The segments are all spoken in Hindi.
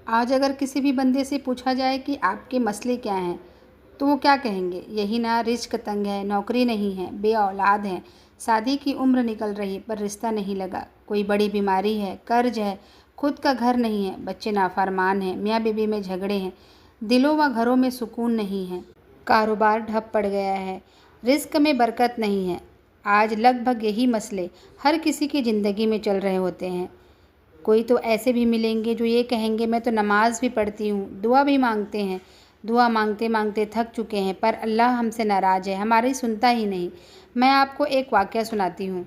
आज अगर किसी भी बंदे से पूछा जाए कि आपके मसले क्या हैं, तो वो क्या कहेंगे? यही ना, रिस्क तंग है, नौकरी नहीं है, बे-औलाद हैं, शादी की उम्र निकल रही पर रिश्ता नहीं लगा, कोई बड़ी बीमारी है, कर्ज है, खुद का घर नहीं है, बच्चे नाफरमान हैं, मियाँ-बीवी में झगड़े हैं, दिलों व घरों में सुकून नहीं है, कारोबार ठप पड़ गया है, रिस्क में बरकत नहीं है। आज लगभग यही मसले हर किसी की ज़िंदगी में चल रहे होते हैं। कोई तो ऐसे भी मिलेंगे जो ये कहेंगे मैं तो नमाज भी पढ़ती हूँ, दुआ भी मांगते हैं, दुआ मांगते मांगते थक चुके हैं पर अल्लाह हमसे नाराज़ है, हमारी सुनता ही नहीं। मैं आपको एक वाक़या सुनाती हूँ।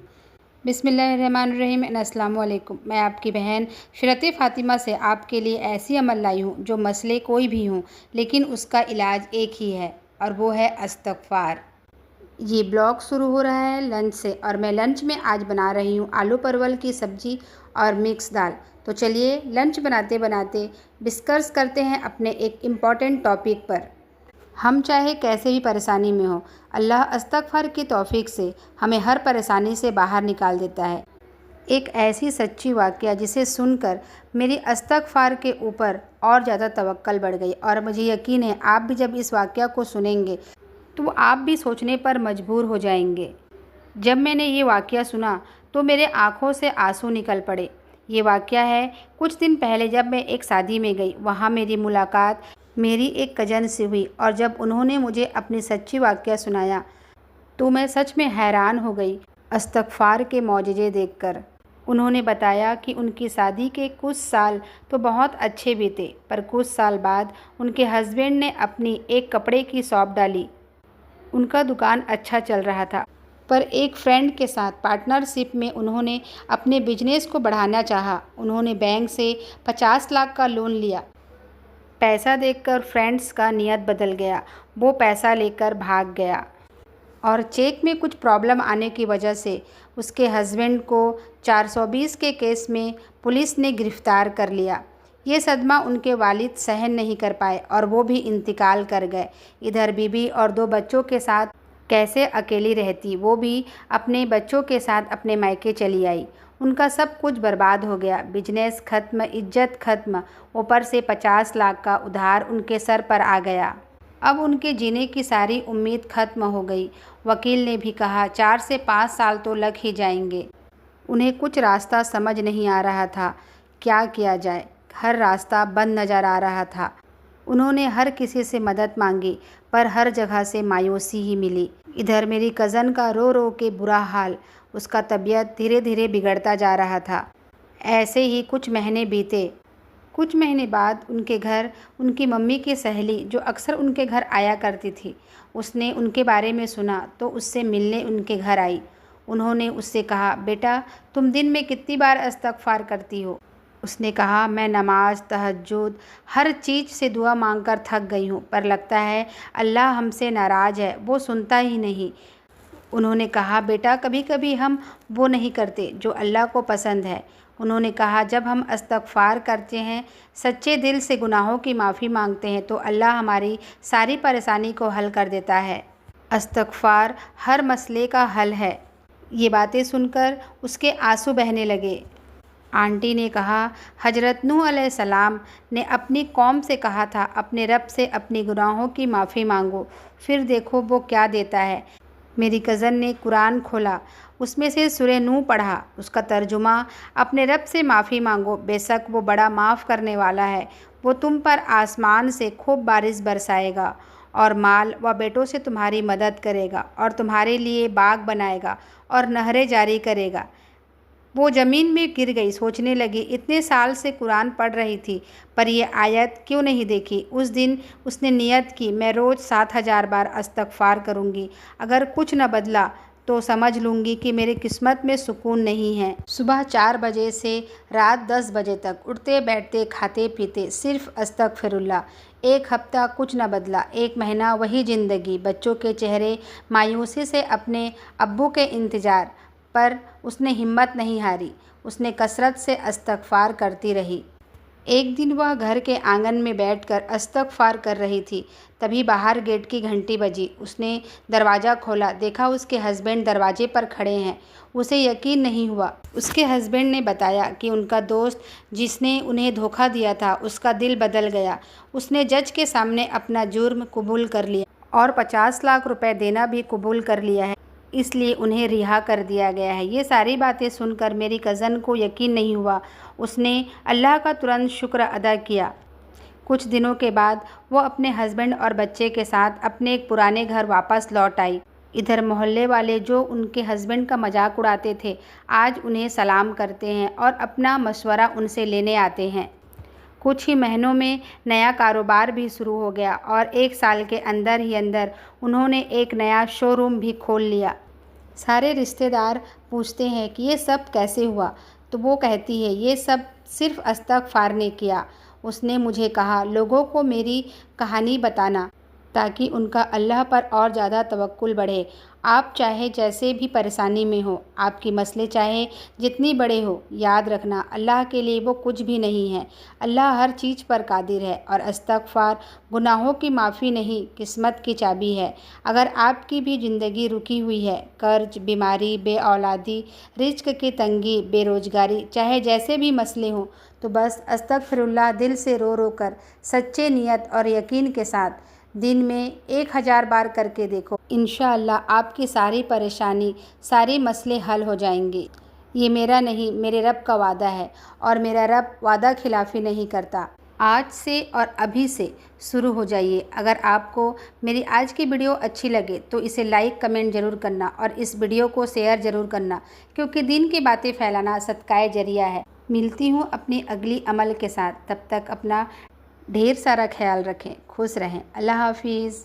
बिस्मिल्लाहिर्रहमानिर्रहीम अस्सलाम वालेकुम। मैं आपकी बहन शरत फ़ातिमा से आपके लिए ऐसी अमल लाई हूँ जो मसले कोई भी हों लेकिन उसका इलाज एक ही है और वो है इस्तग़फ़ार। ये ब्लॉग शुरू हो रहा है लंच से और मैं लंच में आज बना रही हूँ आलू परवल की सब्ज़ी और मिक्स दाल। तो चलिए लंच बनाते बनाते डिस्कस करते हैं अपने एक इम्पॉर्टेंट टॉपिक पर। हम चाहे कैसे भी परेशानी में हो, अल्लाह इस्तग़फ़ार की तौफ़ीक से हमें हर परेशानी से बाहर निकाल देता है। एक ऐसी सच्ची वाक़या जिसे सुनकर मेरी इस्तग़फ़ार के ऊपर और ज़्यादा तवक्कल बढ़ गई और मुझे यकीन है आप भी जब इस वाक़या को सुनेंगे तो आप भी सोचने पर मजबूर हो जाएंगे। जब मैंने ये वाक़या सुना तो मेरे आँखों से आंसू निकल पड़े। ये वाक़या है कुछ दिन पहले जब मैं एक शादी में गई। वहाँ मेरी मुलाकात मेरी एक कज़न से हुई और जब उन्होंने मुझे अपनी सच्ची वाक़या सुनाया तो मैं सच में हैरान हो गई इस्तग़फ़ार के मौजज़े देखकर। उन्होंने बताया कि उनकी शादी के कुछ साल तो बहुत अच्छे बीते पर कुछ साल बाद उनके हस्बैंड ने अपनी एक कपड़े की शॉप डाली। उनका दुकान अच्छा चल रहा था पर एक फ्रेंड के साथ पार्टनरशिप में उन्होंने अपने बिजनेस को बढ़ाना चाहा। उन्होंने बैंक से 50 लाख का लोन लिया। पैसा देखकर फ्रेंड्स का नियत बदल गया। वो पैसा लेकर भाग गया और चेक में कुछ प्रॉब्लम आने की वजह से उसके हस्बैंड को 420 के केस में पुलिस ने गिरफ्तार कर लिया। ये सदमा उनके वालिद सहन नहीं कर पाए और वो भी इंतकाल कर गए। इधर बीबी और 2 बच्चों के साथ कैसे अकेली रहती, वो भी अपने बच्चों के साथ अपने मायके चली आई। उनका सब कुछ बर्बाद हो गया, बिजनेस खत्म, इज्जत खत्म, ऊपर से 50 लाख का उधार उनके सर पर आ गया। अब उनके जीने की सारी उम्मीद खत्म हो गई। वकील ने भी कहा 4 से 5 साल तो लग ही जाएंगे। उन्हें कुछ रास्ता समझ नहीं आ रहा था, क्या किया जाए। हर रास्ता बंद नज़र आ रहा था। उन्होंने हर किसी से मदद मांगी पर हर जगह से मायूसी ही मिली। इधर मेरी कज़न का रो रो के बुरा हाल, उसका तबीयत धीरे धीरे बिगड़ता जा रहा था। ऐसे ही कुछ महीने बीते। कुछ महीने बाद उनके घर उनकी मम्मी की सहेली जो अक्सर उनके घर आया करती थी, उसने उनके बारे में सुना तो उससे मिलने उनके घर आई। उन्होंने उससे कहा बेटा तुम दिन में कितनी बार इस्तग़फ़ार करती हो? उसने कहा मैं नमाज, तहज्जुद, हर चीज़ से दुआ मांगकर थक गई हूँ पर लगता है अल्लाह हमसे नाराज़ है, वो सुनता ही नहीं। उन्होंने कहा बेटा कभी कभी हम वो नहीं करते जो अल्लाह को पसंद है। उन्होंने कहा जब हम इस्तग़फ़ार करते हैं, सच्चे दिल से गुनाहों की माफ़ी मांगते हैं तो अल्लाह हमारी सारी परेशानी को हल कर देता है। इस्तग़फ़ार हर मसले का हल है। ये बातें सुनकर उसके आंसू बहने लगे। आंटी ने कहा हज़रत नूह अलैहिस्सलाम ने अपनी कौम से कहा था अपने रब से अपनी गुनाहों की माफ़ी मांगो, फिर देखो वो क्या देता है। मेरी कज़न ने कुरान खोला, उसमें से सूरह नूह पढ़ा। उसका तर्जुमा अपने रब से माफ़ी मांगो, बेशक वो बड़ा माफ़ करने वाला है। वो तुम पर आसमान से खूब बारिश बरसाएगा और माल व बेटों से तुम्हारी मदद करेगा और तुम्हारे लिए बाग बनाएगा और नहरें जारी करेगा। वो ज़मीन में गिर गई, सोचने लगी इतने साल से कुरान पढ़ रही थी पर ये आयत क्यों नहीं देखी। उस दिन उसने नियत की मैं रोज़ 7000 बार इस्तग़फ़ार करूँगी। अगर कुछ न बदला तो समझ लूँगी कि मेरी किस्मत में सुकून नहीं है। सुबह 4 बजे से रात 10 बजे तक उठते बैठते खाते पीते सिर्फ़ अस्तग़फ़िरुल्लाह। एक हफ़्ता कुछ न बदला, एक महीना वही ज़िंदगी, बच्चों के चेहरे मायूसी से अपने अब्बू के इंतज़ार, पर उसने हिम्मत नहीं हारी। उसने कसरत से इस्तग़फ़ार करती रही। एक दिन वह घर के आंगन में बैठकर इस्तग़फ़ार कर रही थी। तभी बाहर गेट की घंटी बजी। उसने दरवाज़ा खोला, देखा उसके हस्बैंड दरवाजे पर खड़े हैं। उसे यकीन नहीं हुआ। उसके हस्बैंड ने बताया कि उनका दोस्त जिसने उन्हें धोखा दिया था, उसका दिल बदल गया। उसने जज के सामने अपना जुर्म कबूल कर लिया और 50 लाख रुपए देना भी कबूल कर लिया है, इसलिए उन्हें रिहा कर दिया गया है। ये सारी बातें सुनकर मेरी कज़न को यकीन नहीं हुआ। उसने अल्लाह का तुरंत शुक्र अदा किया। कुछ दिनों के बाद वो अपने हस्बैंड और बच्चे के साथ अपने एक पुराने घर वापस लौट आई। इधर मोहल्ले वाले जो उनके हस्बैंड का मजाक उड़ाते थे, आज उन्हें सलाम करते हैं और अपना मशवरा उनसे लेने आते हैं। कुछ ही महीनों में नया कारोबार भी शुरू हो गया और 1 साल के अंदर ही अंदर उन्होंने एक नया शोरूम भी खोल लिया। सारे रिश्तेदार पूछते हैं कि ये सब कैसे हुआ, तो वो कहती है ये सब सिर्फ इस्तग़फ़ार ने किया। उसने मुझे कहा लोगों को मेरी कहानी बताना ताकि उनका अल्लाह पर और ज़्यादा तवक्कुल बढ़े। आप चाहे जैसे भी परेशानी में हो, आपकी मसले चाहे जितनी बड़े हो, याद रखना अल्लाह के लिए वो कुछ भी नहीं है। अल्लाह हर चीज़ पर कादिर है और इस्तग़फ़ार गुनाहों की माफ़ी नहीं, किस्मत की चाबी है। अगर आपकी भी ज़िंदगी रुकी हुई है, कर्ज, बीमारी, बेऔलादी, रिज़्क़ की तंगी, बेरोज़गारी, चाहे जैसे भी मसले हों, तो बस अस्तग़फ़िरुल्लाह दिल से रो रो कर सच्चे नियत और यकीन के साथ दिन में 1000 बार करके देखो। इंशाअल्लाह आपकी सारी परेशानी, सारे मसले हल हो जाएंगे। ये मेरा नहीं, मेरे रब का वादा है और मेरा रब वादा खिलाफ़ी नहीं करता। आज से और अभी से शुरू हो जाइए। अगर आपको मेरी आज की वीडियो अच्छी लगे तो इसे लाइक कमेंट ज़रूर करना और इस वीडियो को शेयर ज़रूर करना, क्योंकि दिन की बातें फैलाना सदकाए जरिया है। मिलती हूँ अपनी अगली अमल के साथ। तब तक अपना ढेर सारा ख्याल रखें, खुश रहें। अल्लाह हाफिज़।